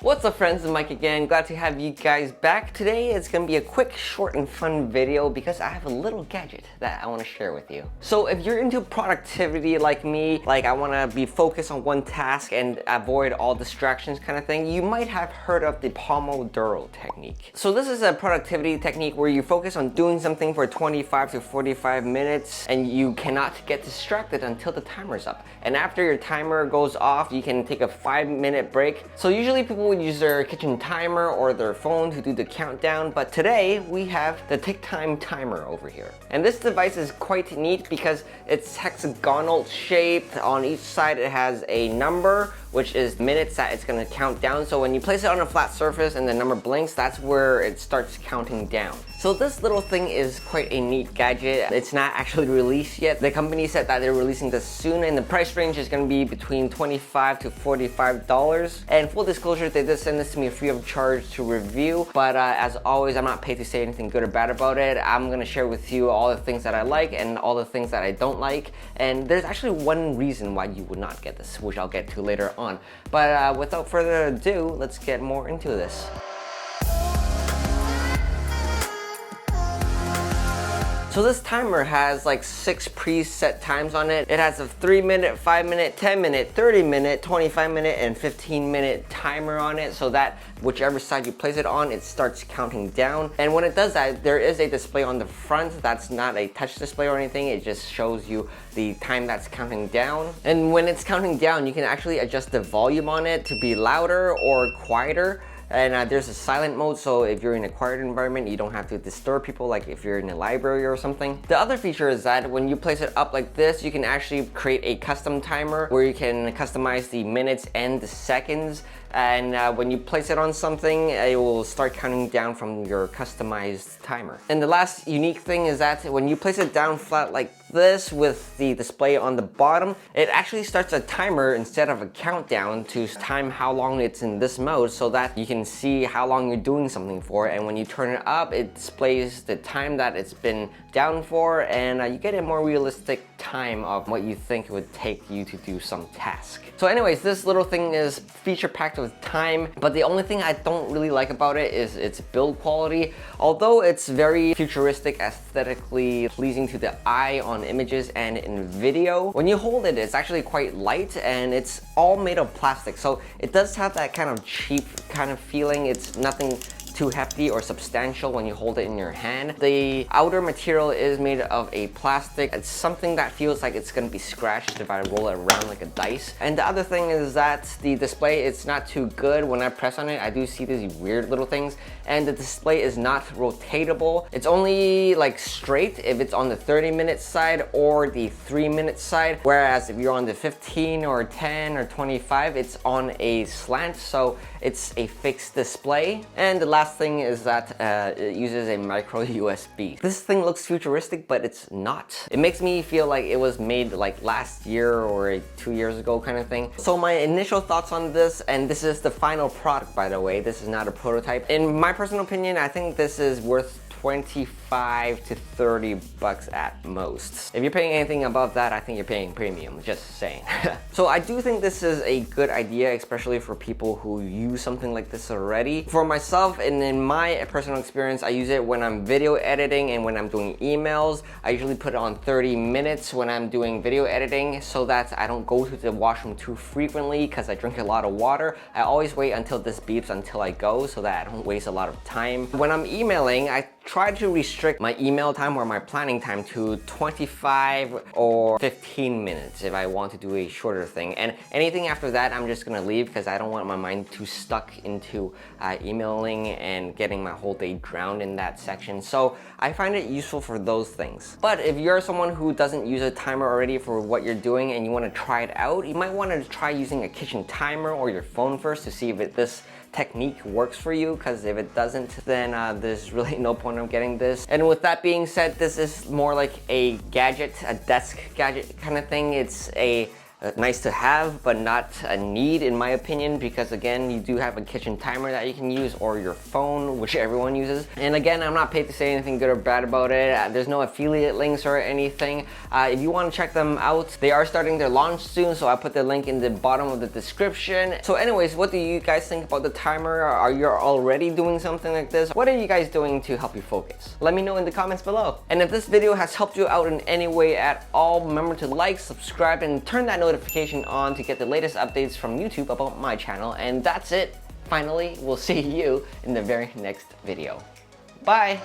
What's up friends, it's Mike again. Glad to have you guys back. Today it's gonna be a quick, short, and fun video because I have a little gadget that I wanna share with you. So if you're into productivity like me, like I wanna be focused on one task and avoid all distractions kind of thing, you might have heard of the Pomodoro technique. So this is a productivity technique where you focus on doing something for 25 to 45 minutes and you cannot get distracted until the timer's up. And after your timer goes off, you can take a 5-minute break. So usually people would use their kitchen timer or their phone to do the countdown, but today we have the Ticktime timer over here. And this device is quite neat because it's hexagonal shaped. On each side it has a number, which is minutes that it's gonna count down. So when you place it on a flat surface and the number blinks, that's where it starts counting down. So this little thing is quite a neat gadget. It's not actually released yet. The company said that they're releasing this soon and the price range is gonna be between $25 to $45. And full disclosure, they did send this to me free of charge to review. But as always, I'm not paid to say anything good or bad about it. I'm gonna share with you all the things that I like and all the things that I don't like. And there's actually one reason why you would not get this, which I'll get to later on. But without further ado, let's get more into this. So this timer has like 6 preset times on it. It has a 3-minute, 5-minute, 10-minute, 30-minute, 25-minute, and 15-minute timer on it so that whichever side you place it on, it starts counting down. And when it does that, there is a display on the front that's not a touch display or anything. It just shows you the time that's counting down. And when it's counting down, you can actually adjust the volume on it to be louder or quieter. And there's a silent mode, so if you're in a quiet environment, you don't have to disturb people like if you're in a library or something. The other feature is that when you place it up like this, you can actually create a custom timer where you can customize the minutes and the seconds. And when you place it on something, it will start counting down from your customized timer. And the last unique thing is that when you place it down flat like this with the display on the bottom, it actually starts a timer instead of a countdown to time how long it's in this mode so that you can see how long you're doing something for. And when you turn it up, it displays the time that it's been down for, and you get a more realistic time of what you think it would take you to do some task. So anyways, this little thing is feature packed with time, but the only thing I don't really like about it is its build quality. Although it's very futuristic, aesthetically pleasing to the eye on images and in video, when you hold it, it's actually quite light and it's all made of plastic. So it does have that kind of cheap kind of feeling. It's nothing too hefty or substantial when you hold it in your hand. The outer material is made of a plastic. It's something that feels like it's gonna be scratched if I roll it around like a dice. And the other thing is that the display, it's not too good. When I press on it, I do see these weird little things, and the display is not rotatable. It's only like straight if it's on the 30-minute side or the 3-minute side, whereas if you're on the 15 or 10 or 25, it's on a slant, so it's a fixed display. And the last thing is that it uses a micro USB. This thing looks futuristic, but it's not. It makes me feel like it was made like last year or 2 years ago kind of thing. So my initial thoughts on this, and this is the final product by the way, this is not a prototype. In my personal opinion, I think this is worth 25 to 30 bucks at most. If you're paying anything above that, I think you're paying premium, just saying. So I do think this is a good idea, especially for people who use something like this already. For myself, and in my personal experience, I use it when I'm video editing and when I'm doing emails. I usually put it on 30 minutes when I'm doing video editing so that I don't go to the washroom too frequently because I drink a lot of water. I always wait until this beeps until I go so that I don't waste a lot of time. When I'm emailing, I try to restrict my email time or my planning time to 25 or 15 minutes if I want to do a shorter thing. And anything after that, I'm just gonna leave because I don't want my mind too stuck into emailing and getting my whole day drowned in that section. So I find it useful for those things. But if you're someone who doesn't use a timer already for what you're doing and you want to try it out, you might want to try using a kitchen timer or your phone first to see if this technique works for you, because if it doesn't, then there's really no point of getting this. And with that being said, this is more like a gadget, a desk gadget kind of thing. It's a nice to have, but not a need in my opinion, because again, you do have a kitchen timer that you can use, or your phone, which everyone uses. And again, I'm not paid to say anything good or bad about it. There's no affiliate links or anything. If you want to check them out, they are starting their launch soon, so I put the link in the bottom of the description. So anyways, what do you guys think about the timer? Are you already doing something like this? What are you guys doing to help you focus? Let me know in the comments below. And if this video has helped you out in any way at all, remember to like, subscribe, and turn that notification on to get the latest updates from YouTube about my channel. And that's it. Finally, we'll see you in the very next video. Bye!